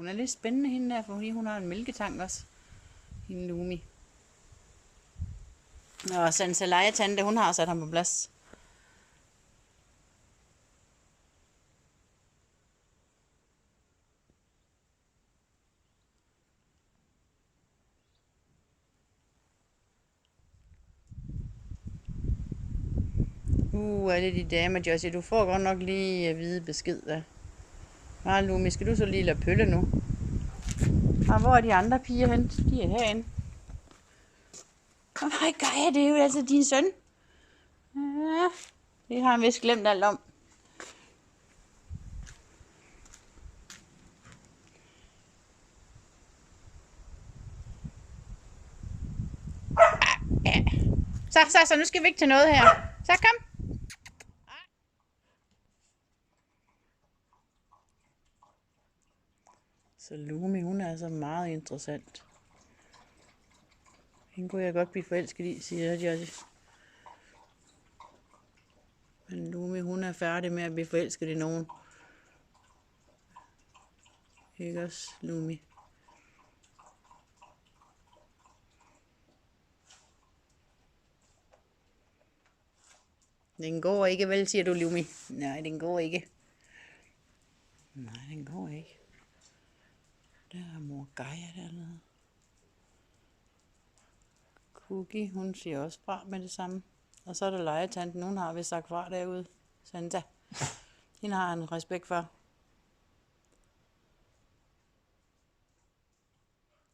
Hun er lidt spændende hende der, fordi hun har en mælketank også. Hende Lumi. Og Sansalaya-tante, hun har sat ham på plads. Er det de damer, Josie? Du får godt nok lige at vide besked da. Lumi, skal du så lige lade pølle nu? Og hvor er de andre piger hen? De er herinde. Hej Gaia, det er jo altså din søn. Ja, det har han vist glemt alt om. Ja. Så nu skal vi ikke til noget her. Så kom. Så Lumi, hun er altså meget interessant. Hende kunne jeg godt blive forelsket i, siger Josie. Men Lumi, hun er færdig med at blive forelsket i nogen. Ikke også, Lumi? Den går ikke, vel, siger du, Lumi? Nej, den går ikke. Nej, den går ikke. Der er mor Gaia dernede. Cookie, hun siger også fra med det samme. Og så er der legetanten, hun har vist sagt fra derude. Santa. Hende har han respekt for.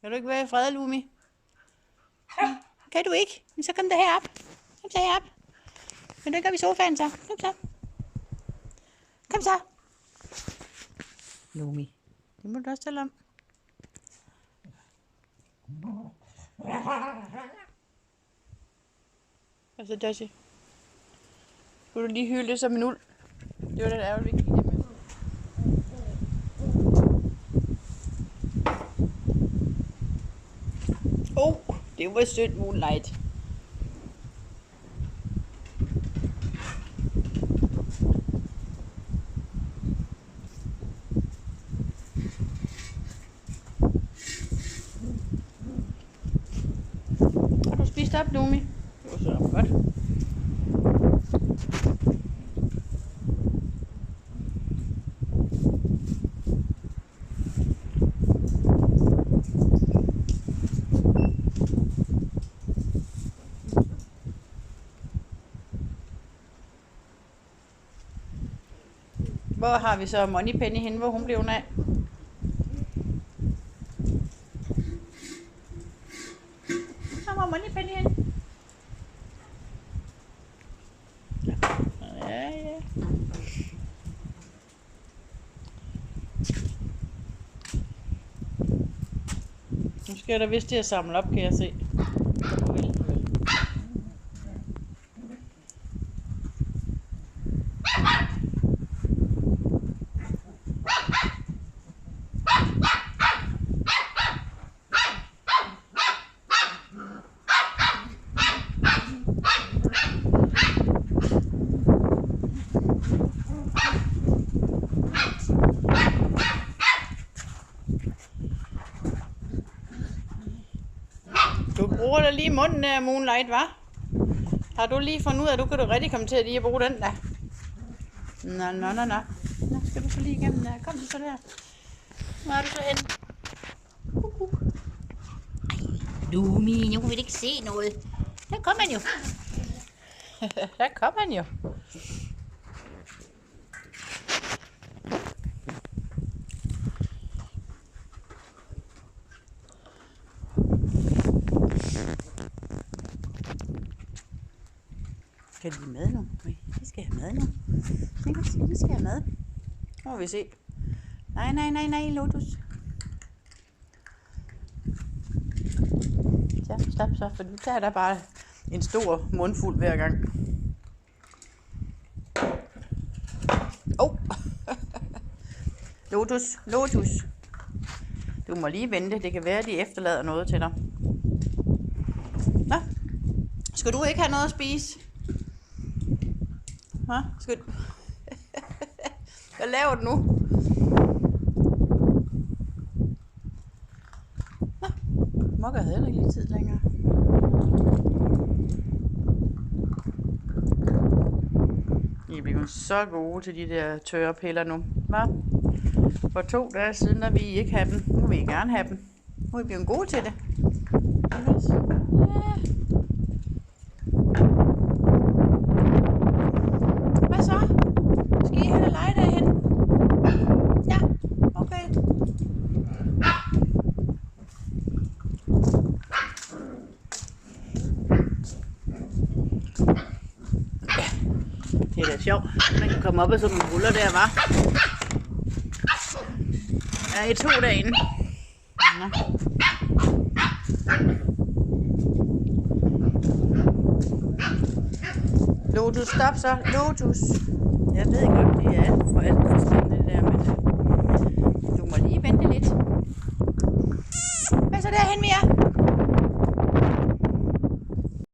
Kan du ikke være i fred, Lumi? Ja, kan du ikke? Men så kom der herop. Kom så herop. Men det gør vi i sofaen så. Kom så. Kom så. Lumi. Det må du også tale om. Altså, Josie. Skulle du lige hylde det som en uld? Det var da ærgerligt, vi gik det med. Det var sødt, Moonlight. Har du spist op, Lumi? Det var så godt. Hvor har vi så Moneypenny henne, hvor hun blev af? Hvor er Moneypenny henne? Ja. Nu skal jeg da vist til at samle op, kan jeg se. Du bruger da lige munden af Moonlight, hva'? Har du lige fundet ud af, at du kan rigtig komme til at lige bruge den der? Nå. Nå, skal du så lige igennem der. Kom så der. Hvor er du så henne? Lumi, nu kan vi ikke se noget. Der kom han jo. Der kom han jo. Skal de mad nu? De skal have mad nu. De skal have mad. Nu må vi se. Nej, Lotus. Så stop så, for du tager der bare en stor mundfuld hver gang. Lotus. Du må lige vente. Det kan være, at de efterlader noget til dig. Nå. Skal du ikke have noget at spise? Hva? Skal du... Hvad laver du nu? Mokka havde heller ikke lige tid længere. I er blevet så gode til de der tørre piller nu, hva? For 2 dage siden, da vi ikke have dem. Nu vil I gerne have dem. Nu er I blevet gode til det. Ja. Hvad så? Skal I hen og lege derhen? Ja, okay. Det er da sjovt. Man kan komme op af sådan nogle ruller der, hva'? Ja, i 2 dage inden. Ja. Lotus, stop så. Lotus. Jeg ved godt, det er alt for spændende det der, men du må lige vente lidt. Hvad så derhen, Mia?